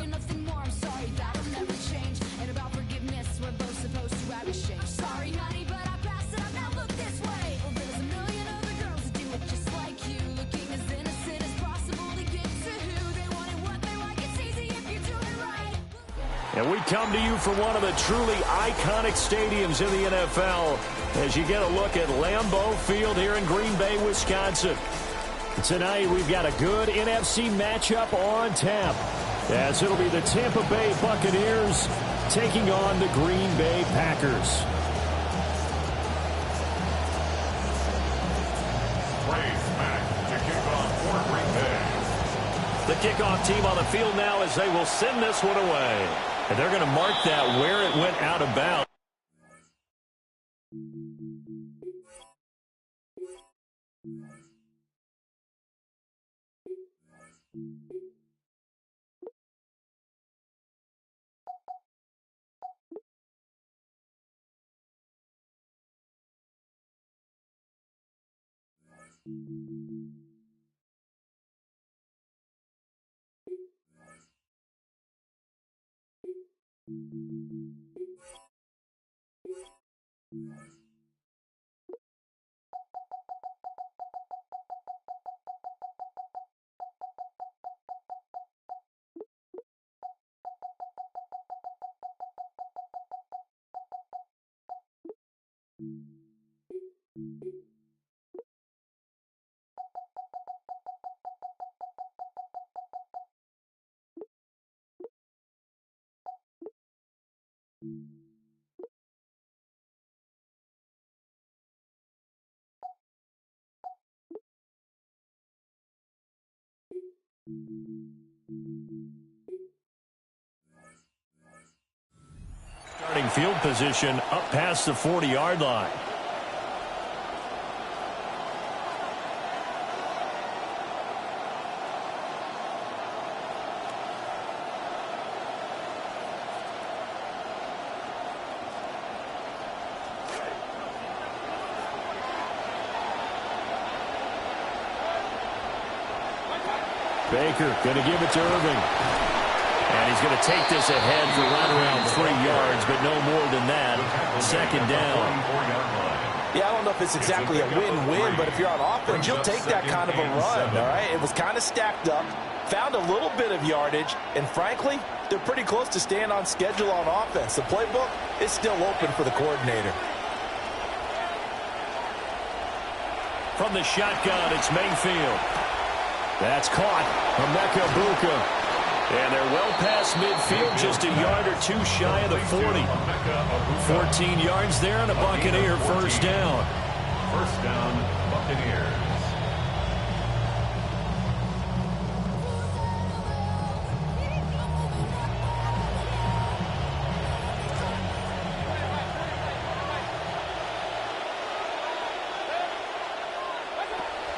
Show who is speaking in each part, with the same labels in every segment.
Speaker 1: Nothing more, I'm sorry, that'll never change. And about forgiveness, we're both supposed to have exchange. Sorry, honey, but I passed it up, now look this way. Well, there's a million other girls that do it just like you, looking as innocent as possible to get to who they want and what they like. It's easy if you do it right.
Speaker 2: And we come to you from one of the truly iconic stadiums in the NFL as you get a look at Lambeau Field here in Green Bay, Wisconsin. Tonight, we've got a good NFC matchup on tap, as it'll be the Tampa Bay Buccaneers taking on the Green Bay Packers. The kickoff team on the field now as they will send this one away. And they're going to mark that where it went out of bounds. Starting field position up past the 40-yard line. Baker going to give it to Irving. And he's going to take this ahead for right around 3 yards, but no more than that. Second down.
Speaker 3: Yeah, I don't know if it's exactly a win-win, but if you're on offense, you'll take that kind of a run, all right? It was kind of stacked up, found a little bit of yardage, and frankly, they're pretty close to staying on schedule on offense. The playbook is still open for the coordinator.
Speaker 2: From the shotgun, it's Mayfield. That's caught. Emeka Buka. And they're well past midfield, just a yard or two shy of the 40. 14 yards there and a Buccaneer first down.
Speaker 4: First down, Buccaneers.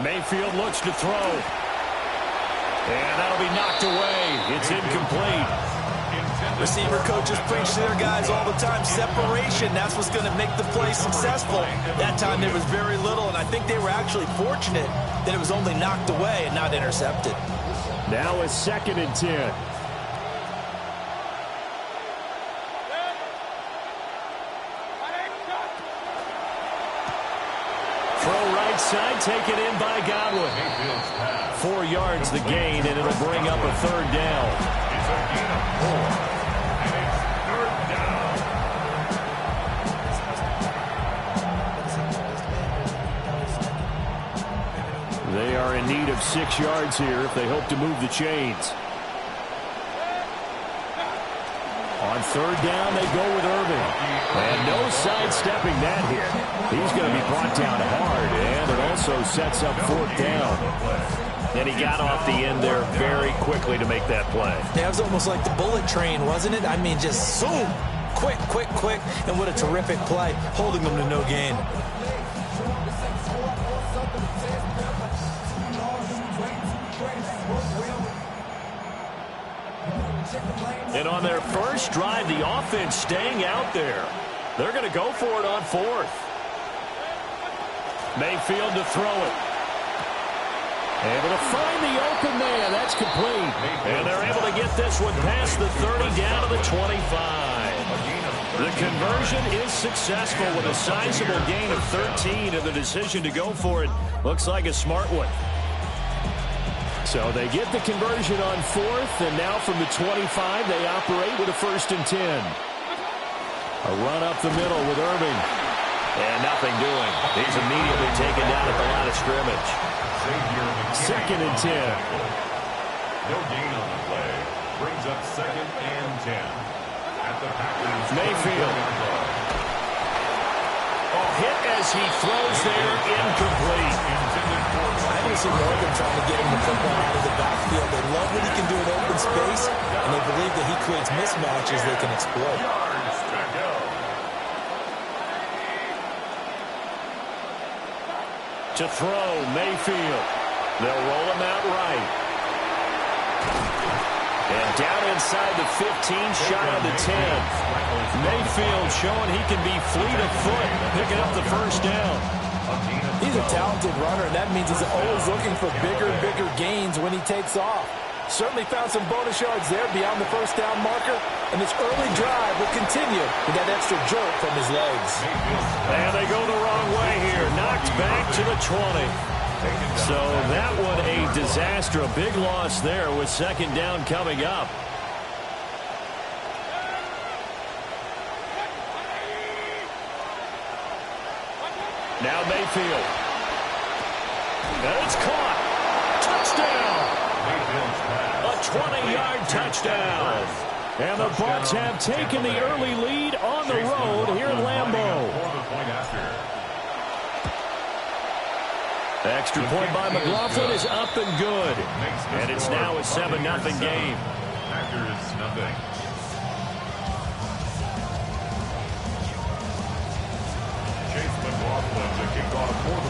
Speaker 2: Mayfield looks to throw. And that'll be knocked away. It's incomplete.
Speaker 3: Receiver coaches preach to their guys all the time. Separation, that's what's going to make the play successful. That time there was very little, and I think they were actually fortunate that it was only knocked away and not intercepted.
Speaker 2: Now a 2nd and 10. Throw right side, taken in by Godwin. 4 yards the gain, and it'll bring up a third down.
Speaker 4: It's a gain of 4, and it's third down.
Speaker 2: They are in need of 6 yards here if they hope to move the chains. On third down, they go with Irving. And no sidestepping that hit. He's going to be brought down hard, and it also sets up 4th down. And he got off the end there very quickly to make that play.
Speaker 3: Yeah, it was almost like the bullet train, wasn't it? I mean, just zoom, quick, quick, quick, and what a terrific play, holding them to no gain.
Speaker 2: And on their first drive, the offense staying out there. They're going to go for it on 4th. Mayfield to throw it. Able to find the open man. That's complete. And they're able to get this one past the 30 down to the 25. The conversion is successful with a sizable gain of 13, and the decision to go for it looks like a smart one. So they get the conversion on fourth, and now from the 25, they operate with a 1st and 10. A run up the middle with Irving. And nothing doing. He's immediately taken down at the line of scrimmage. 2nd and 10.
Speaker 4: No gain on the play. Brings up 2nd and 10. At the Packers.
Speaker 2: Mayfield. Hit as he throws there, incomplete.
Speaker 3: I haven't seen Morgan trying to get him the football out of the backfield. They love what he can do in open space, and they believe that he creates mismatches they can exploit.
Speaker 2: To throw, Mayfield. They'll roll him out right. And down inside the 15, shy of the 10. Mayfield showing he can be fleet of foot, picking up the 1st down.
Speaker 3: He's a talented runner, and that means he's always looking for bigger and bigger gains when he takes off. Certainly found some bonus yards there beyond the 1st down marker, and this early drive will continue with that extra jerk from his legs.
Speaker 2: And they go the wrong way here. Knocked back to the 20. So that one a disaster. A big loss there with 2nd down coming up. Now Mayfield. And it's caught. Touchdown. A 20-yard touchdown. And the Bucs have taken the early lead on the road here in Lambeau. Extra point by McLaughlin is up and good. And it's now a 7-0 game.
Speaker 4: Packers nothing.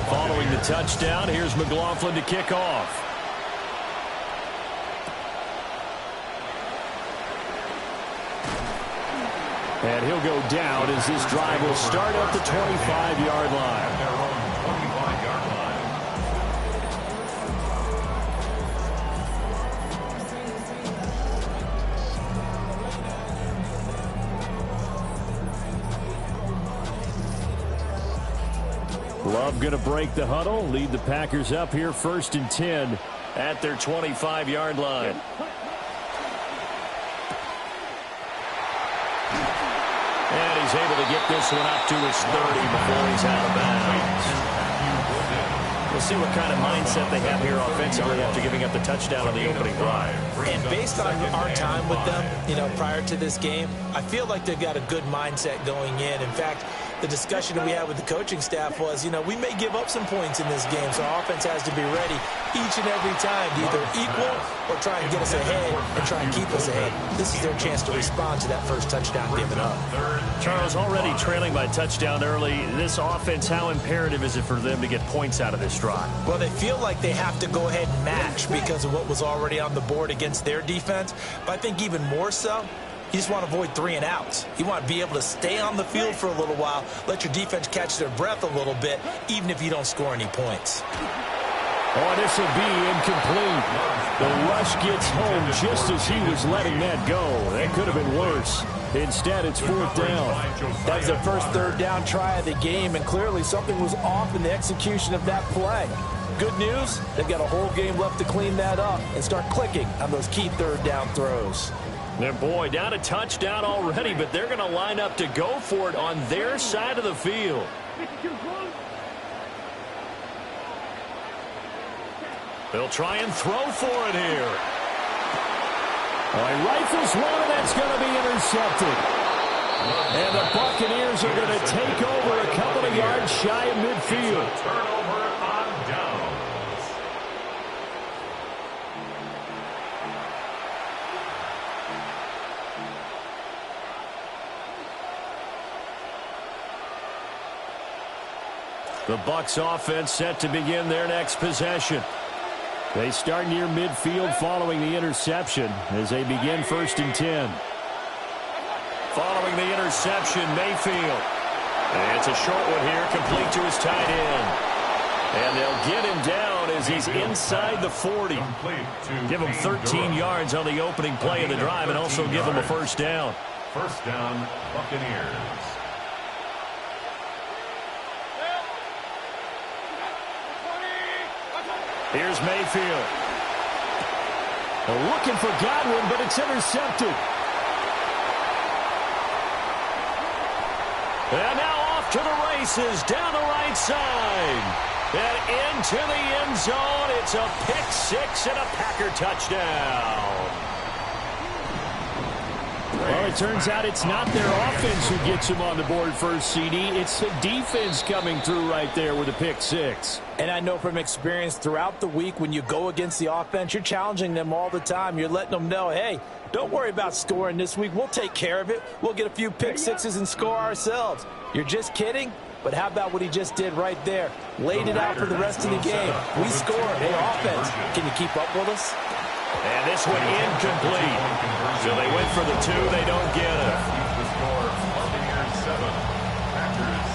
Speaker 2: Following the touchdown, here's McLaughlin to kick off. And he'll go down as this drive will start at the 25-yard line. Love going to break the huddle, lead the Packers up here 1st and 10 at their 25-yard line. And he's able to get this one up to his 30 before he's out of bounds. We'll see what kind of mindset they have here offensively after giving up the touchdown on the opening drive.
Speaker 3: And based on our time with them, prior to this game, I feel like they've got a good mindset going in. In fact, the discussion that we had with the coaching staff was, we may give up some points in this game, so our offense has to be ready each and every time to either equal or try and get us ahead and try and keep us ahead. This is their chance to respond to that first touchdown given up.
Speaker 2: Charles, already trailing by touchdown early. This offense, how imperative is it for them to get points out of this drive?
Speaker 3: Well, they feel like they have to go ahead and match because of what was already on the board against their defense. But I think even more so, you just want to avoid 3 and outs. You want to be able to stay on the field for a little while, let your defense catch their breath a little bit, even if you don't score any points.
Speaker 2: Oh, this will be incomplete. The rush gets home just as he was letting that go. That could have been worse. Instead, it's 4th down.
Speaker 3: That was their first 3rd down try of the game, and clearly something was off in the execution of that play. Good news, they've got a whole game left to clean that up and start clicking on those key 3rd down throws.
Speaker 2: And boy, down a touchdown already, but they're going to line up to go for it on their side of the field. They'll try and throw for it here. He rifles one, and that's going to be intercepted. And the Buccaneers are going to take over a couple of yards shy of midfield.
Speaker 4: Turnover on downs.
Speaker 2: The Bucs offense set to begin their next possession. They start near midfield following the interception as they begin 1st and 10. Following the interception, Mayfield. And it's a short one here, complete to his tight end. And they'll get him down zone as he's inside the 40. Give him 13 yards on the opening play of the drive and also give him a first down.
Speaker 4: First down, Buccaneers.
Speaker 2: Here's Mayfield. Looking for Godwin, but it's intercepted. And now off to the races, down the right side. And into the end zone. It's a pick six and a Packer touchdown. Well, it turns out it's not their offense who gets them on the board first, CD. It's the defense coming through right there with a pick six.
Speaker 3: And I know from experience throughout the week when you go against the offense, you're challenging them all the time. You're letting them know, hey, don't worry about scoring this week. We'll take care of it. We'll get a few pick sixes and score ourselves. You're just kidding? But how about what he just did right there? Laid it out for the rest of the game. We scored. Hey, offense, can you keep up with us?
Speaker 2: And this one incomplete. So they went for the two. They don't get it.
Speaker 4: The score, Buccaneers 7, Packers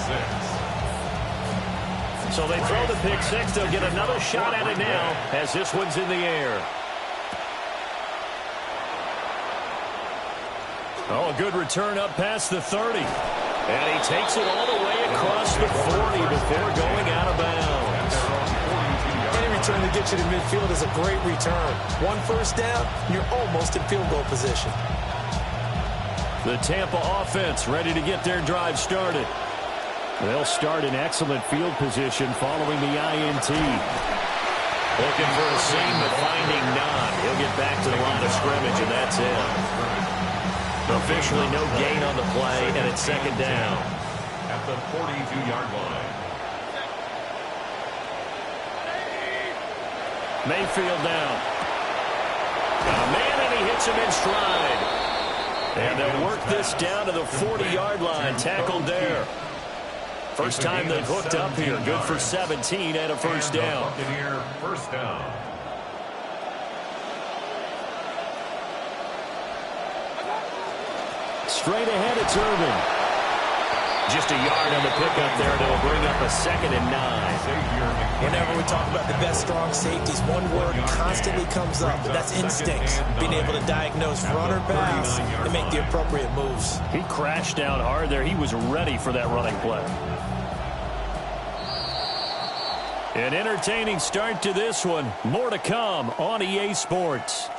Speaker 4: 6.
Speaker 2: So they throw the pick six. They'll get another shot at it now as this one's in the air. Oh, a good return up past the 30. And he takes it all the way across the 40 before going out of bounds.
Speaker 3: Any return that gets you to midfield is a great return. One first down, you're almost in field goal position.
Speaker 2: The Tampa offense ready to get their drive started. They'll start in excellent field position following the INT. Looking for a seam, but finding none. He'll get back to the line of scrimmage, and that's it. Officially no gain on the play, and it's second down.
Speaker 4: At the 42-yard line.
Speaker 2: Mayfield down. A man, and he hits him in stride. And they'll work this down to the 40-yard line. Tackled there. First time they've hooked up here. Good for 17 and a first down.
Speaker 4: Buccaneer first down.
Speaker 2: Straight ahead, it's Irvin. Just a yard on the pickup there. They'll bring up a 2nd and 9.
Speaker 3: Whenever we talk about the best strong safeties, one word constantly comes up, and that's instincts. Being able to diagnose run or pass and make the appropriate moves.
Speaker 2: He crashed down hard there. He was ready for that running play. An entertaining start to this one. More to come on EA Sports.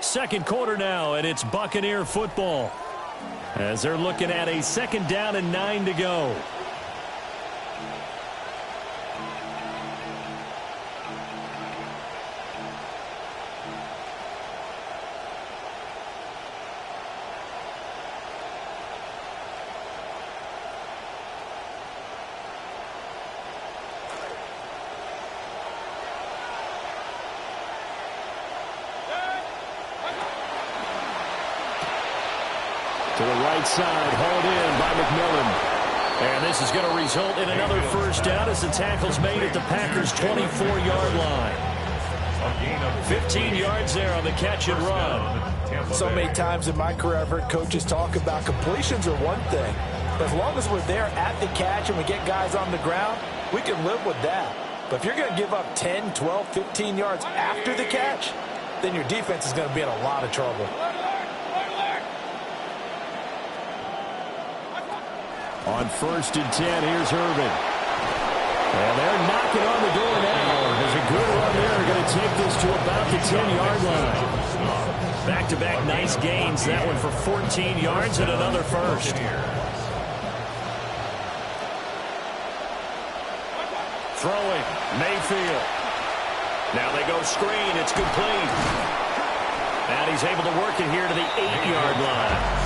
Speaker 2: Second quarter now, and it's Buccaneer football as they're looking at a 2nd down and 9 to go. To the right side, hauled in by McMillan. And this is going to result in another first down as the tackle's made at the Packers' 24-yard line. 15 yards there on the catch and run.
Speaker 3: So many times in my career I've heard coaches talk about completions are one thing. As long as we're there at the catch and we get guys on the ground, we can live with that. But if you're going to give up 10, 12, 15 yards after the catch, then your defense is going to be in a lot of trouble.
Speaker 2: On 1st and 10, here's Irvin. And they're knocking on the door now. There's a good run there. Going to take this to about the 10-yard line. Back-to-back nice gains. That one for 14 yards and another first. Throwing, Mayfield. Now they go screen. It's complete. And he's able to work it here to the 8-yard line.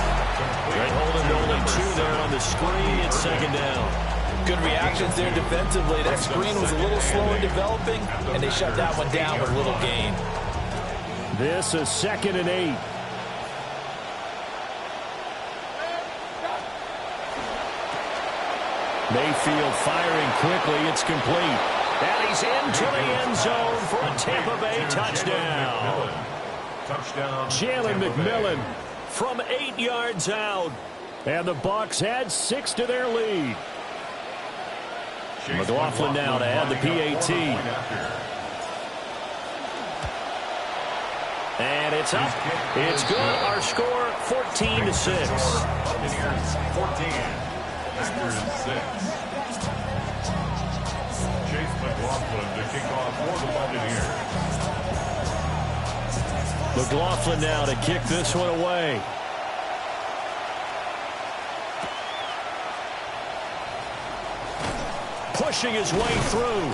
Speaker 2: They hold him to only 2 there on the screen. It's 2nd down.
Speaker 3: Good reactions there defensively. That screen was a little slow in developing, and they shut that one down with little gain.
Speaker 2: This is 2nd and 8. Mayfield firing quickly. It's complete. And he's into the end zone for a Tampa Bay touchdown. Jalen McMillan from 8 yards out. And the Bucs add 6 to their lead. McLaughlin now to add the PAT. And it's up. It's good. Our score, 14-6.
Speaker 4: Buccaneers 14, Packers 6. Chase McLaughlin to kick off for the Buccaneers.
Speaker 2: McLaughlin now to kick this one away. Pushing his way through.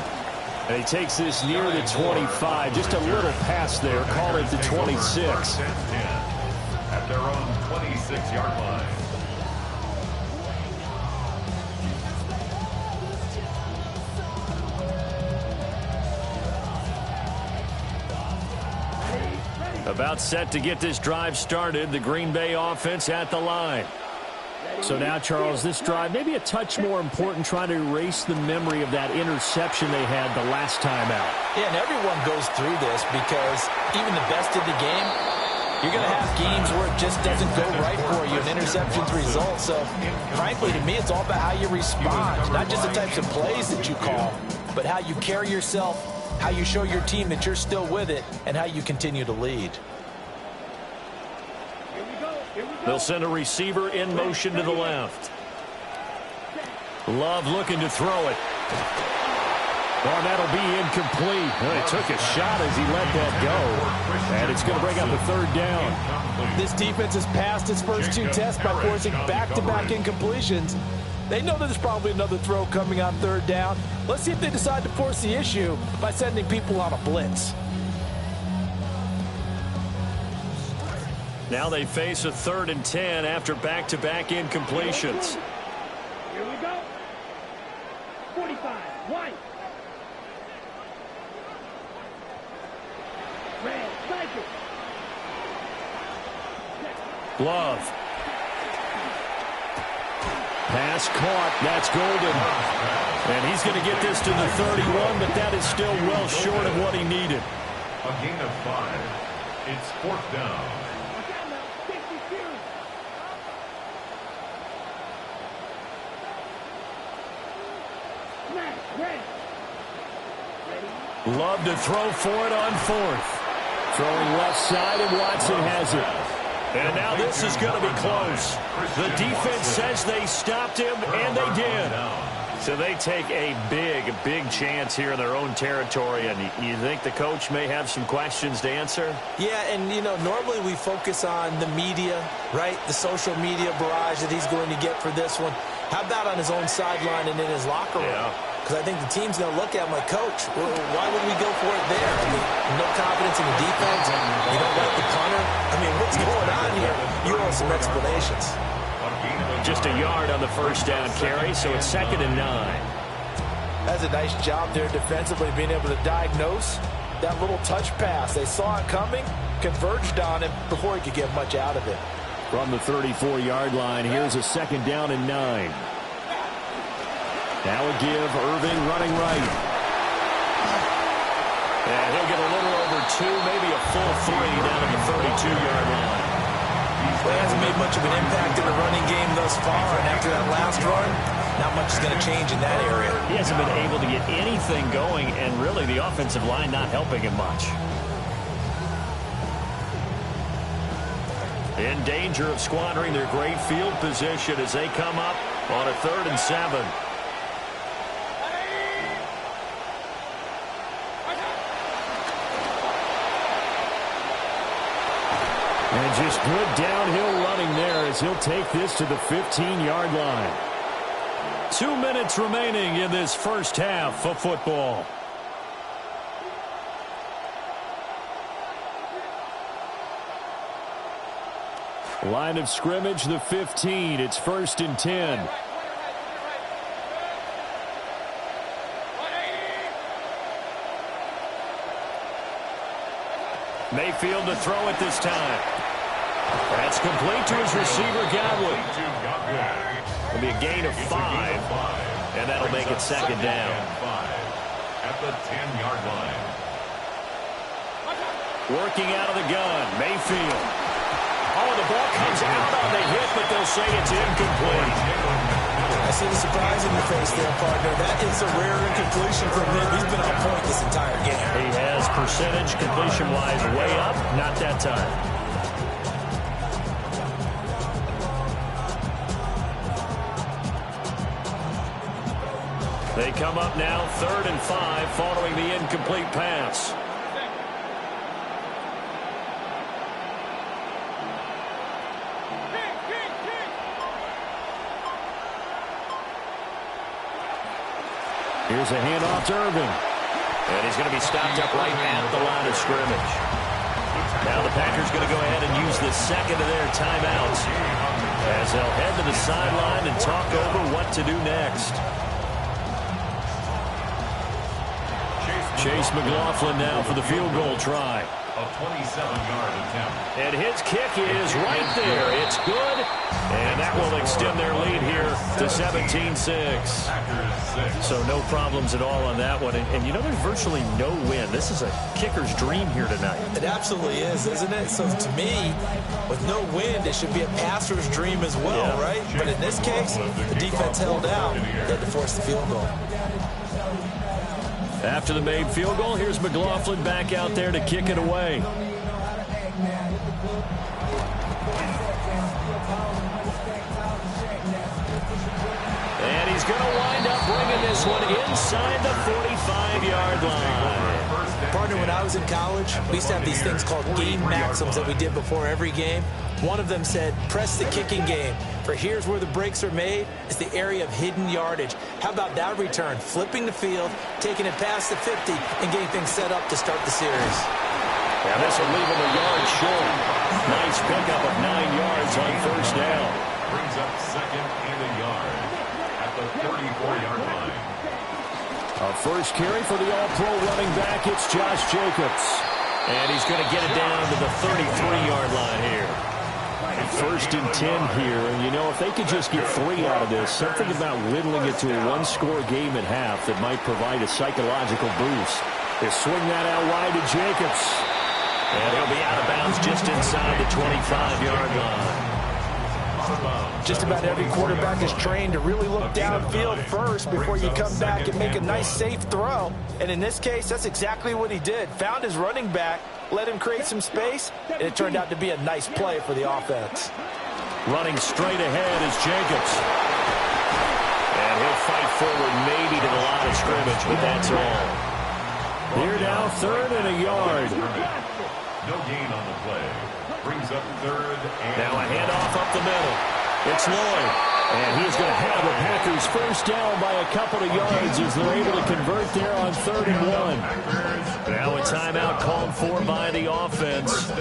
Speaker 2: And he takes this near the 25. Just a little pass there. Call it the 26.
Speaker 4: At their own 26-yard line.
Speaker 2: About set to get this drive started. The Green Bay offense at the line. So now, Charles, this drive maybe a touch more important, trying to erase the memory of that interception they had the last time out.
Speaker 3: Yeah, and everyone goes through this because even the best in the game, you're going to have games where it just doesn't go right for you, and interceptions result. So, frankly, to me, it's all about how you respond, not just the types of plays that you call, but how you carry yourself, how you show your team that you're still with it, and how you continue to lead.
Speaker 2: They'll send a receiver in motion to the left. Love looking to throw it. Oh, that'll be incomplete. Well, he took a shot as he let that go. And it's going to bring up a third down.
Speaker 3: This defense has passed its first two tests by forcing back-to-back incompletions. They know that there's probably another throw coming on third down. Let's see if they decide to force the issue by sending people on a blitz.
Speaker 2: Now they face a 3rd and 10 after back-to-back incompletions.
Speaker 5: Here we go. 45, white. Red, cycle.
Speaker 2: Love. Pass caught. That's Golden. And he's going to get this to the 31, but that is still well short of what he needed.
Speaker 4: A gain of 5. It's 4th down.
Speaker 2: Love to throw for it on 4th. Throwing left side, and Watson has it. And now this is going to be close. The defense says they stopped him, and they did. So they take a big chance here in their own territory. And you think the coach may have some questions to answer?
Speaker 3: Yeah, and, you know, normally we focus on the media, right? The social media barrage that he's going to get for this one. How about on his own sideline and in his locker room?
Speaker 2: Yeah.
Speaker 3: Because I think the team's going to look at him like, Coach, why would we go for it there? I mean, no confidence in the defense. You don't like the punter. I mean, what's going on here? You owe some explanations.
Speaker 2: Just a yard on the first down carry, so it's 2nd and 9.
Speaker 3: That's a nice job there defensively, being able to diagnose that little touch pass. They saw it coming, converged on him before he could get much out of it.
Speaker 2: From the 34-yard line, here's a 2nd down and 9. Now a give, Irving running right. And he'll get a little over 2, maybe a full 3 down at the 32-yard line.
Speaker 3: Well, he hasn't made much of an impact in the running game thus far, and after that last run, not much is going to change in that area.
Speaker 2: He hasn't been able to get anything going, and really the offensive line not helping him much. In danger of squandering their great field position as they come up on a 3rd and 7. And just good downhill running there as he'll take this to the 15-yard line. 2 minutes remaining in this first half of football. Line of scrimmage, the 15. It's 1st and 10. Mayfield to throw it this time. That's complete to his receiver, Godwin. It'll be a gain of 5, and that'll make it 2nd down.
Speaker 4: At the 10-yard line.
Speaker 2: Working out of the gun, Mayfield. Oh, the ball comes out on the hit, but they'll say it's incomplete.
Speaker 3: I see the surprise in your face there, partner. That is a rare incompletion from him. He's been on point this entire game.
Speaker 2: He has percentage completion-wise way up. Not that time. They come up now 3rd and 5 following the incomplete pass. Here's a handoff to Irving. And he's going to be stopped up right at the line of scrimmage. Now the Packers going to go ahead and use the second of their timeouts as they'll head to the sideline and talk over what to do next. Chase McLaughlin now for the field goal try.
Speaker 4: A 27-yard attempt.
Speaker 2: And his kick is right there. It's good. And that will extend their lead here to 17-6. So no problems at all on that one. And you know, there's virtually no wind. This is a kicker's dream here tonight.
Speaker 3: It absolutely is, isn't it? So to me, with no wind, it should be a passer's dream as well, right? But in this case, the defense held out. They had to force the field goal.
Speaker 2: After the made field goal, here's McLaughlin back out there to kick it away. And he's going to wind up bringing this one inside the 45-yard line.
Speaker 3: Partner, when I was in college, we used to have these things called game maxims that we did before every game. One of them said, press the kicking game. For here's where the breaks are made. It's the area of hidden yardage. How about that return? Flipping the field, taking it past the 50, and getting things set up to start the series.
Speaker 2: Now this will leave him a yard short. Nice pickup of 9 yards on first down.
Speaker 4: Brings up second and a yard at the 34-yard line.
Speaker 2: A first carry for the all-pro running back. It's Josh Jacobs. And he's going to get it down to the 33-yard line here. First and 10 here, and you know, if they could just get 3 out of this, something about whittling it to a one-score game at half that might provide a psychological boost. They swing that out wide to Jacobs. And he'll be out of bounds just inside the 25-yard line.
Speaker 3: Just about every quarterback is trained to really look downfield first before you come back and make a nice, safe throw. And in this case, that's exactly what he did. Found his running back, let him create some space, and it turned out to be a nice play for the offense.
Speaker 2: Running straight ahead is Jacobs. And he'll fight forward maybe to the line of scrimmage, but that's all. Here now, 3rd and a yard.
Speaker 4: No gain on the play. Brings up 3rd and
Speaker 2: now a handoff up the middle. It's Lloyd. And he's going to have the Packers first down by a couple of yards as they're able to convert there on 3rd and 1. Now a timeout called for by the offense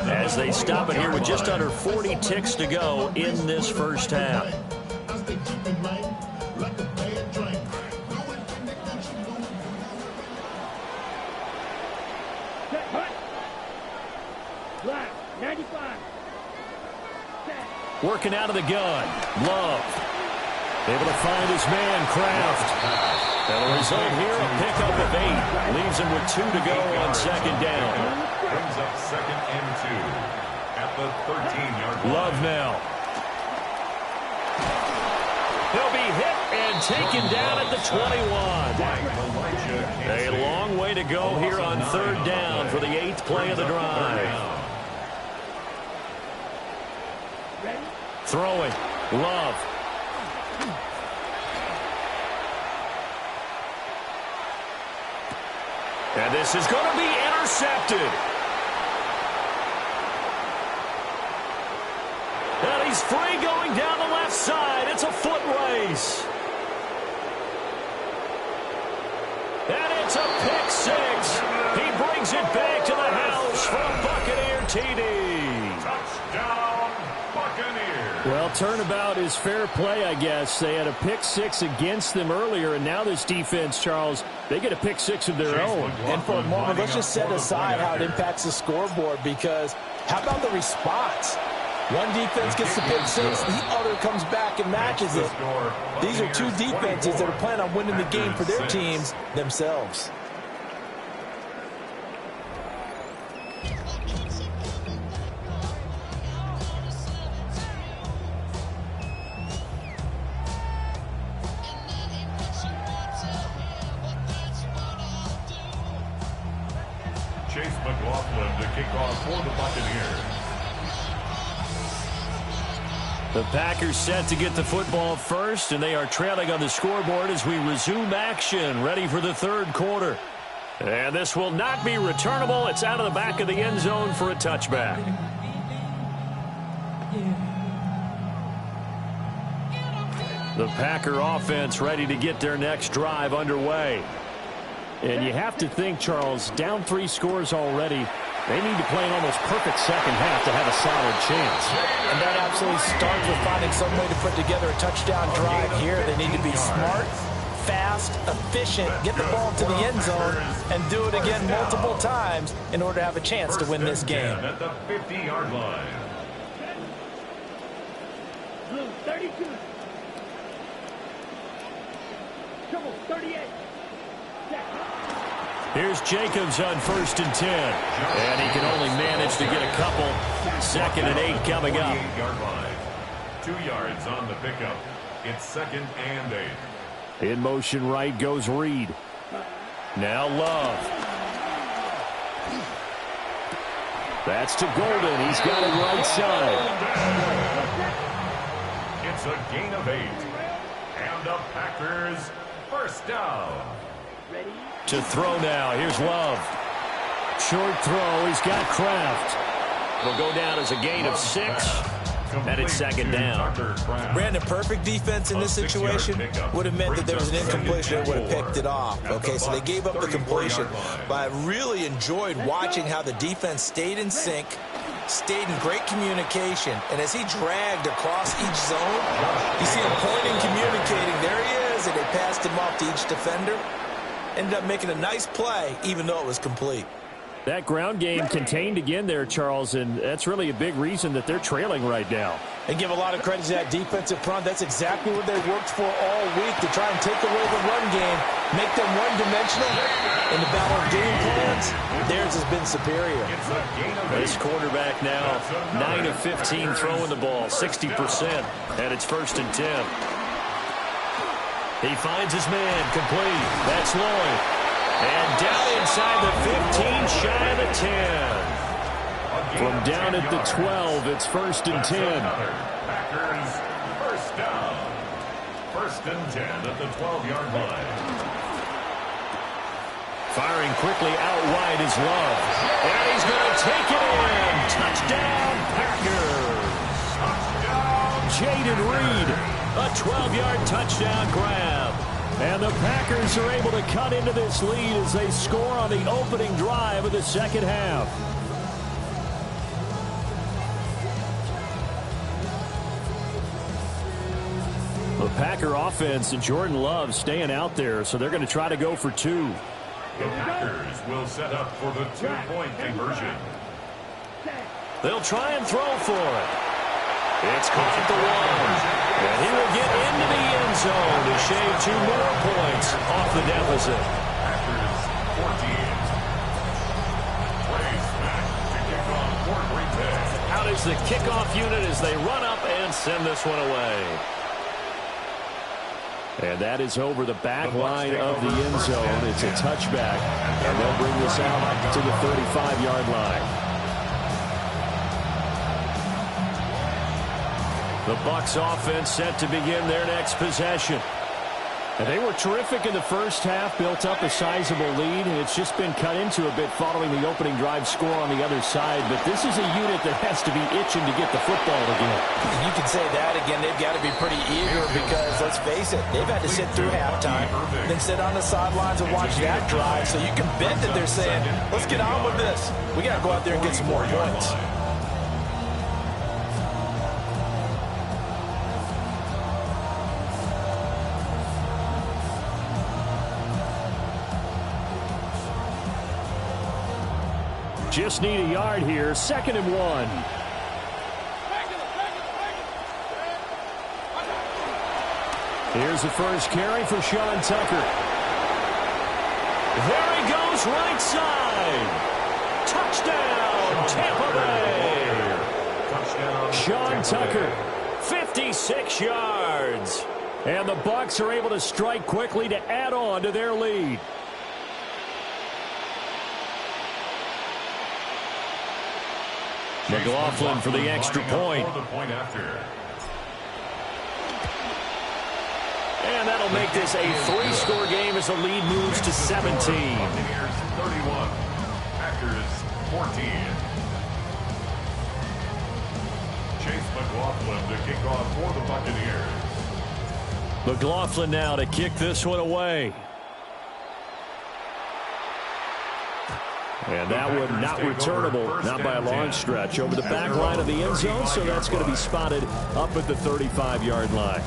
Speaker 2: as they stop it here with just under 40 ticks to go in this first half.
Speaker 5: Black, 95.
Speaker 2: Working out of the gun. Love. Able to find his man, Kraft. And the result here, a pickup of 8. Leaves him with 2 to go on second down.
Speaker 4: brings up 2nd and 2 at the 13-yard line.
Speaker 2: Love now. He'll be hit and taken down at the 21. A long way to go here on 3rd down for the 8th play of the drive. Throwing. Love. And this is going to be intercepted. And he's free going down the left side. It's a foot race. And it's a pick six. He brings it back to the house for a Buccaneer TD.
Speaker 4: Touchdown, Buccaneers.
Speaker 2: Well, turnabout is fair play, I guess. They had a pick six against them earlier, and now this defense, Charles, they get a pick six of their own.
Speaker 3: And for a moment, let's just set aside how it impacts the scoreboard, because how about the response? One defense gets the pick six, the other comes back and matches it. These are two defenses that are planning on winning the game for their teams themselves.
Speaker 4: McLaughlin to kick off for the Buccaneers.
Speaker 2: The Packers set to get the football first, and they are trailing on the scoreboard as we resume action, ready for the third quarter. And this will not be returnable. It's out of the back of the end zone for a touchback. The Packer offense ready to get their next drive underway. And you have to think, Charles, down 3 scores already. They need to play an almost perfect second half to have a solid chance.
Speaker 3: And that absolutely starts with finding some way to put together a touchdown drive here. They need to be smart, fast, efficient, get the ball to the end zone, and do it again multiple times in order to have a chance to win this game.
Speaker 4: At the 50-yard line.
Speaker 5: Blue, 32. Trouble, 38.
Speaker 2: Here's Jacobs on 1st and 10. And he can only manage to get a couple. 2nd and 8 coming up.
Speaker 4: 48-yard line. 2 yards on the pickup. It's 2nd and 8.
Speaker 2: In motion right goes Reed. Now Love. That's to Golden. He's got it right side.
Speaker 4: It's a gain of 8. And the Packers first down.
Speaker 2: To throw now. Here's Love. Short throw. He's got Kraft. It'll go down as a gain of 6. And it's 2nd down.
Speaker 3: Brandon, perfect defense in this situation would have meant that there was an incompletion that would have picked it off. Okay, so they gave up the completion. But I really enjoyed watching how the defense stayed in sync, stayed in great communication. And as he dragged across each zone, you see him pointing, communicating. There he is, and they passed him off to each defender. Ended up making a nice play, even though it was complete.
Speaker 2: That ground game contained again there, Charles, and that's really a big reason that they're trailing right now.
Speaker 3: And give a lot of credit to that defensive front. That's exactly what they worked for all week, to try and take away the run game, make them one-dimensional. In the battle of game plans, theirs has been superior.
Speaker 2: This quarterback now 9 of 15 throwing the ball, 60%, and it's 1st and 10. He finds his man, complete. That's Lloyd. And down inside the 15, shy of the 10. From down at the 12, it's 1st and 10.
Speaker 4: Packers first down. 1st and 10 at the 12-yard line. Firing quickly out wide is Love. And he's going to take it in. Touchdown, Packers. Touchdown,
Speaker 2: Jaden Reed. A 12-yard touchdown grab. And the Packers are able to cut into this lead as they score on the opening drive of the second half. The Packer offense and Jordan Love staying out there, so they're going to try to go for 2.
Speaker 4: The Packers will set up for the 2-point conversion.
Speaker 2: They'll try and throw for it. It's caught at the 1. And he will get into the end zone to shave 2 more points off the deficit.
Speaker 4: Packers 14. Play smack to kick off for Green Bay.
Speaker 2: Out is the kickoff unit as they run up and send this one away. And that is over the back line of the end zone. It's a touchback. And they'll bring this out to the 35-yard line. The Bucs offense set to begin their next possession. And they were terrific in the first half, built up a sizable lead, and it's just been cut into a bit following the opening drive score on the other side. But this is a unit that has to be itching to get the football again.
Speaker 3: You can say that again. They've got to be pretty eager because, let's face it, they've had to sit through halftime, then sit on the sidelines and watch that drive. So you can bet that they're saying, let's get on with this. We got to go out there and get some more points.
Speaker 2: Just need a yard here. 2nd and 1. Here's the first carry for Sean Tucker. There he goes, right side. Touchdown, Tampa Bay.
Speaker 4: Touchdown,
Speaker 2: Sean Tucker, 56 yards. And the Bucs are able to strike quickly to add on to their lead. McLaughlin for the extra point. And that'll make this a 3-score game as the lead moves to 17.
Speaker 4: Buccaneers 31, Packers 14. Chase McLaughlin to kick off for the Buccaneers.
Speaker 2: McLaughlin now to kick this one away. And that one not returnable, not by a long stretch, over the back line of the end zone, so that's going to be spotted up at the 35-yard line.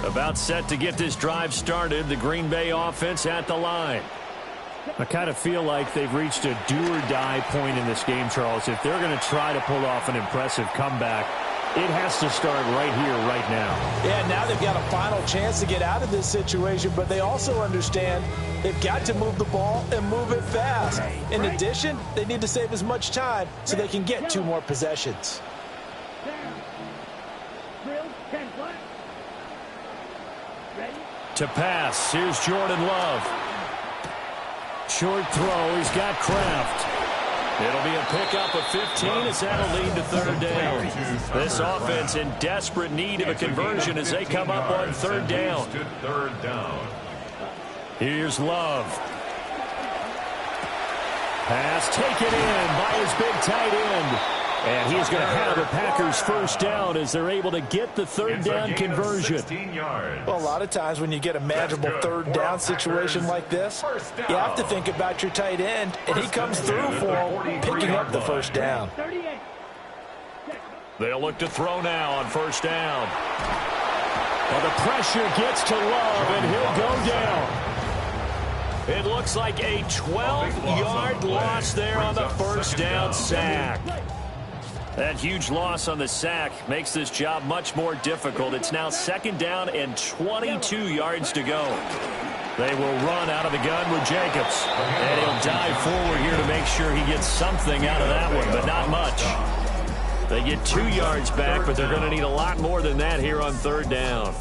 Speaker 2: About set to get this drive started, the Green Bay offense at the line. I kind of feel like they've reached a do-or-die point in this game, Charles. If they're going to try to pull off an impressive comeback, it has to start right here, right now.
Speaker 3: Yeah, now they've got a final chance to get out of this situation, but they also understand they've got to move the ball and move it fast. In addition, they need to save as much time so they can get 2 more possessions.
Speaker 2: To pass, here's Jordan Love. Short throw, he's got Kraft. It'll be a pickup of 15 as that'll lead to 3rd down. This offense in desperate need of a conversion as they come up on 3rd down. Here's Love. Pass taken in by his big tight end. And he's going to have the Packers 1st down as they're able to get the 3rd down conversion.
Speaker 3: Well, a lot of times when you get a manageable 3rd down situation like this, you have to think about your tight end, and he comes through for him, picking up the 1st down.
Speaker 2: They'll look to throw now on 1st down. Well, the pressure gets to Love, and he'll go down. It looks like a 12-yard loss there on the 1st down sack. That huge loss on the sack makes this job much more difficult. It's now 2nd down and 22 yards to go. They will run out of the gun with Jacobs. And he'll dive forward here to make sure he gets something out of that one, but not much. They get 2 yards back, but they're going to need a lot more than that here on 3rd down.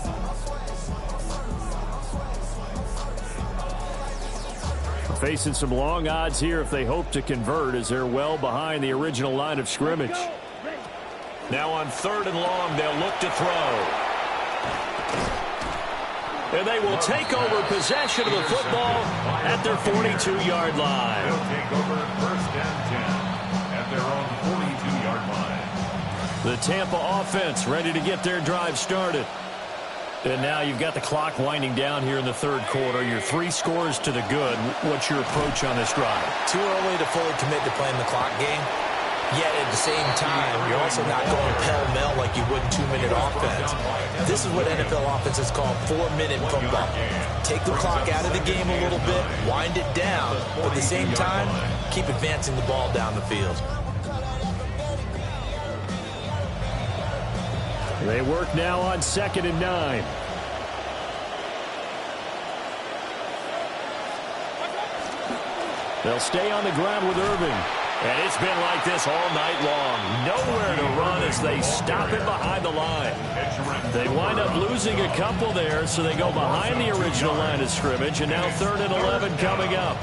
Speaker 2: Facing some long odds here if they hope to convert, as they're well behind the original line of scrimmage. Now on 3rd and long, they'll look to throw. And they will take over possession of the football at their 42-yard line.
Speaker 4: They'll take over 1st and 10 at their own 42-yard line.
Speaker 2: The Tampa offense ready to get their drive started. And now you've got the clock winding down here in the 3rd quarter. Your 3 scores to the good. What's your approach on this drive?
Speaker 3: Too early to fully commit to playing the clock game. Yet at the same time, you're also not going pell-mell like you would 2-minute offense. This is what NFL offenses call 4-minute football. Take the clock out of the game a little bit, wind it down, but at the same time, keep advancing the ball down the field.
Speaker 2: They work now on 2nd and 9. They'll stay on the ground with Irving. And it's been like this all night long. Nowhere to run as they stop it behind the line. They wind up losing a couple there, so they go behind the original line of scrimmage, and now 3rd and 11 coming up.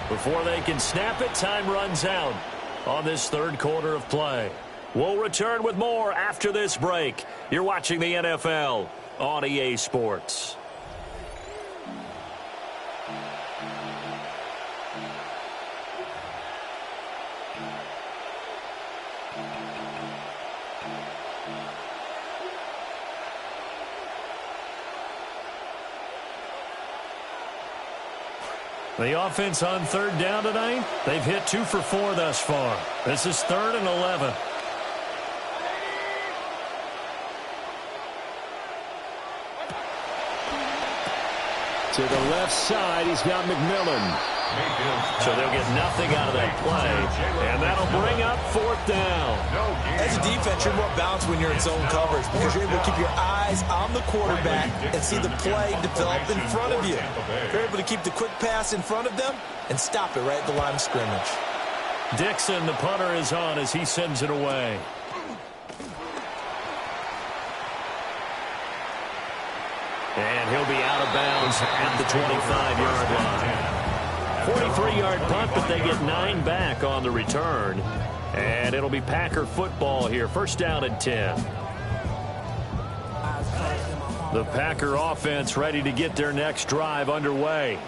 Speaker 2: Before they can snap it, time runs out on this 3rd quarter of play. We'll return with more after this break. You're watching the NFL on EA Sports. The offense on 3rd down tonight, they've hit 2 for 4 thus far. This is 3rd and 11. To the left side, he's got McMillan. So they'll get nothing out of that play. And that'll bring up 4th down.
Speaker 3: As a defense, you're more balanced when you're in zone coverage because you're able to keep your eyes on the quarterback and see the play develop in front of you. You're able to keep the quick pass in front of them and stop it right at the line of scrimmage.
Speaker 2: Dixon, the punter, is on as he sends it away. And he'll be out of bounds at the 25-yard line. 43-yard punt, but they get 9 back on the return. And it'll be Packer football here. First down and 10. The Packer offense ready to get their next drive underway.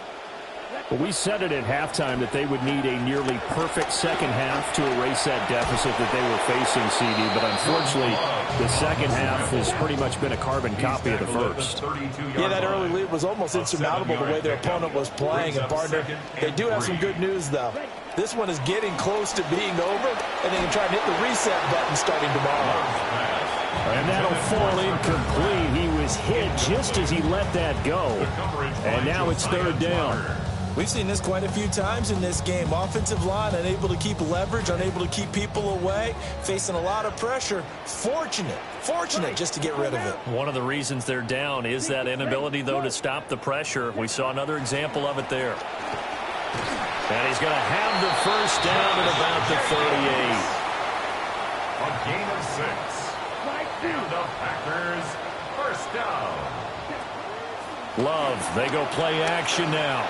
Speaker 4: Well, we said it at halftime that they would need a nearly perfect second half to erase that deficit that they were facing, CD. But unfortunately, the second half has pretty much been a carbon copy of the first.
Speaker 3: Yeah, that early lead was almost insurmountable the way their opponent was playing. And, partner, they do have some good news, though. This one is getting close to being over, and they can try and hit the reset button starting tomorrow.
Speaker 2: And that'll fall incomplete. He was hit just as he let that go. And now it's third down.
Speaker 3: We've seen this quite a few times in this game. Offensive line unable to keep leverage, unable to keep people away, facing a lot of pressure. Fortunate just to get rid of it.
Speaker 2: One of the reasons they're down is that inability, though, to stop the pressure. We saw another example of it there. And he's going to have the first down at about the 38.
Speaker 6: A gain of 6. And the Packers first down.
Speaker 2: Love, they go play action now.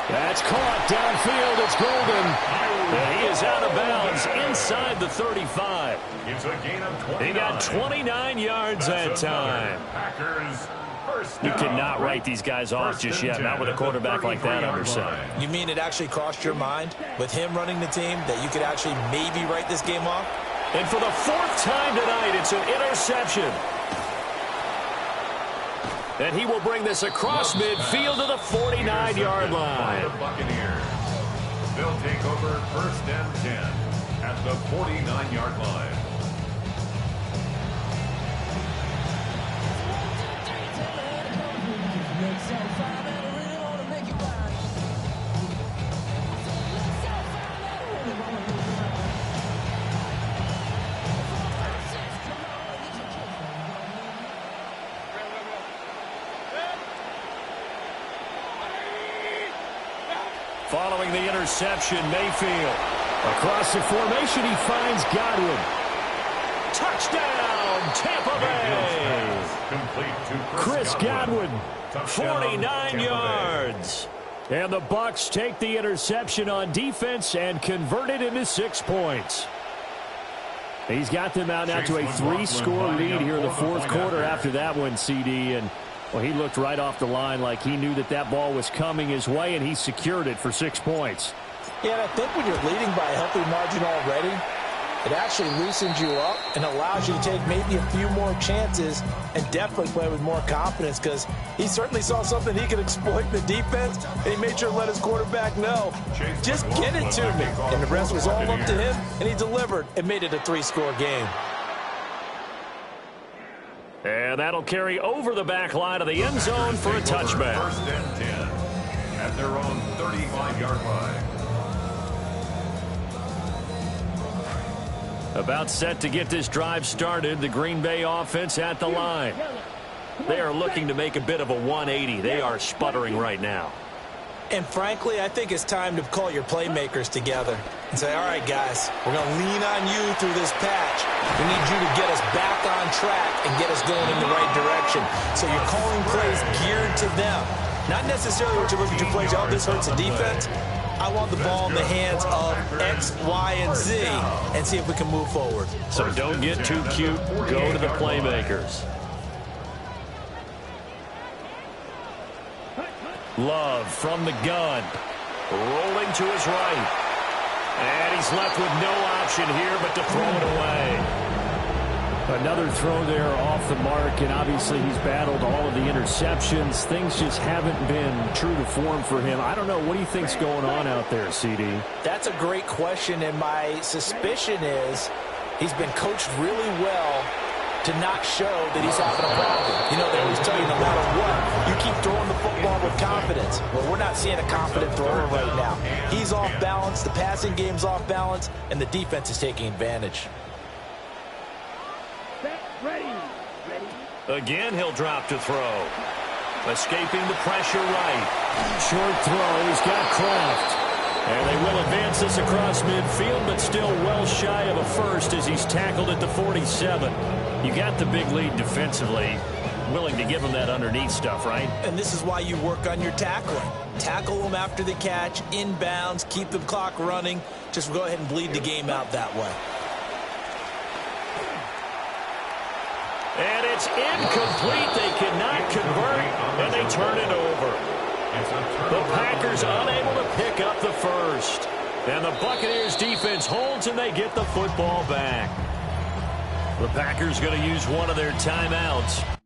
Speaker 2: That's caught downfield. It's Golden. And he is out of bounds inside the 35.
Speaker 6: It's a gain of 29.
Speaker 2: He got 29 yards that time.
Speaker 6: Packers first
Speaker 2: You
Speaker 6: down.
Speaker 2: cannot write these guys off just yet, not with a quarterback like that under center.
Speaker 3: You mean it actually crossed your mind with him running the team that you could actually maybe write this game off?
Speaker 2: And for the 4th time tonight, it's an interception. And he will bring this across midfield to the 49-yard line.
Speaker 6: The Buccaneers. They'll take over first and 10 at the 49-yard line.
Speaker 2: Following the interception, Mayfield. Across the formation, he finds Godwin. Touchdown, Tampa Bay.
Speaker 6: Complete to
Speaker 2: Chris Godwin,
Speaker 6: Touchdown,
Speaker 2: 49
Speaker 6: Tampa
Speaker 2: yards. And the Bucs take the interception on defense and convert it into 6 points. He's got them out now to a 3-score lead here in the 4th quarter after that one, CD. And well, he looked right off the line like he knew that that ball was coming his way, and he secured it for 6 points.
Speaker 3: Yeah, and I think when you're leading by a healthy margin already, it actually loosens you up and allows you to take maybe a few more chances and definitely play with more confidence because he certainly saw something he could exploit in the defense, and he made sure to let his quarterback know, just get it to me. And the rest was all up to him, and he delivered and made it a 3-score game.
Speaker 2: And that'll carry over the back line of the end zone for a touchback.
Speaker 6: First and 10 at their own 35-yard line.
Speaker 2: About set to get this drive started, the Green Bay offense at the line. They are looking to make a bit of a 180. They are sputtering right now.
Speaker 3: And frankly, I think it's time to call your playmakers together and say, all right, guys, we're going to lean on you through this patch. We need you to get us back on track and get us going in the right direction. So you're calling plays geared to them. Not necessarily what you're looking to plays, oh, this hurts the defense. I want the ball in the hands of X, Y, and Z and see if we can move forward.
Speaker 2: So don't get too cute. Go to the playmakers. Love from the gun. Rolling to his right. And he's left with no option here but to throw it away. Another throw there off the mark, and obviously he's battled all of the interceptions. Things just haven't been true to form for him. I don't know. What do you think's going on out there, CD?
Speaker 3: That's a great question, and my suspicion is he's been coached really well to not show that he's having a problem. You know, they always tell you no matter what, you keep throwing the football with confidence. Well, we're not seeing a confident thrower right now. He's off balance, the passing game's off balance, and the defense is taking advantage.
Speaker 5: Set, ready.
Speaker 2: Again, he'll drop to throw. Escaping the pressure right. Short throw. He's got Kraft. And they will advance this across midfield, but still well shy of a first as he's tackled at the 47. You got the big lead defensively. Willing to give him that underneath stuff, right?
Speaker 3: And this is why you work on your tackling. Tackle them after the catch, inbounds, keep the clock running. Just go ahead and bleed the game out that way.
Speaker 2: And it's incomplete. They cannot convert, and they turn it over. The Packers unable to pick up the first. And the Buccaneers defense holds, and they get the football back. The Packers going to use one of their timeouts.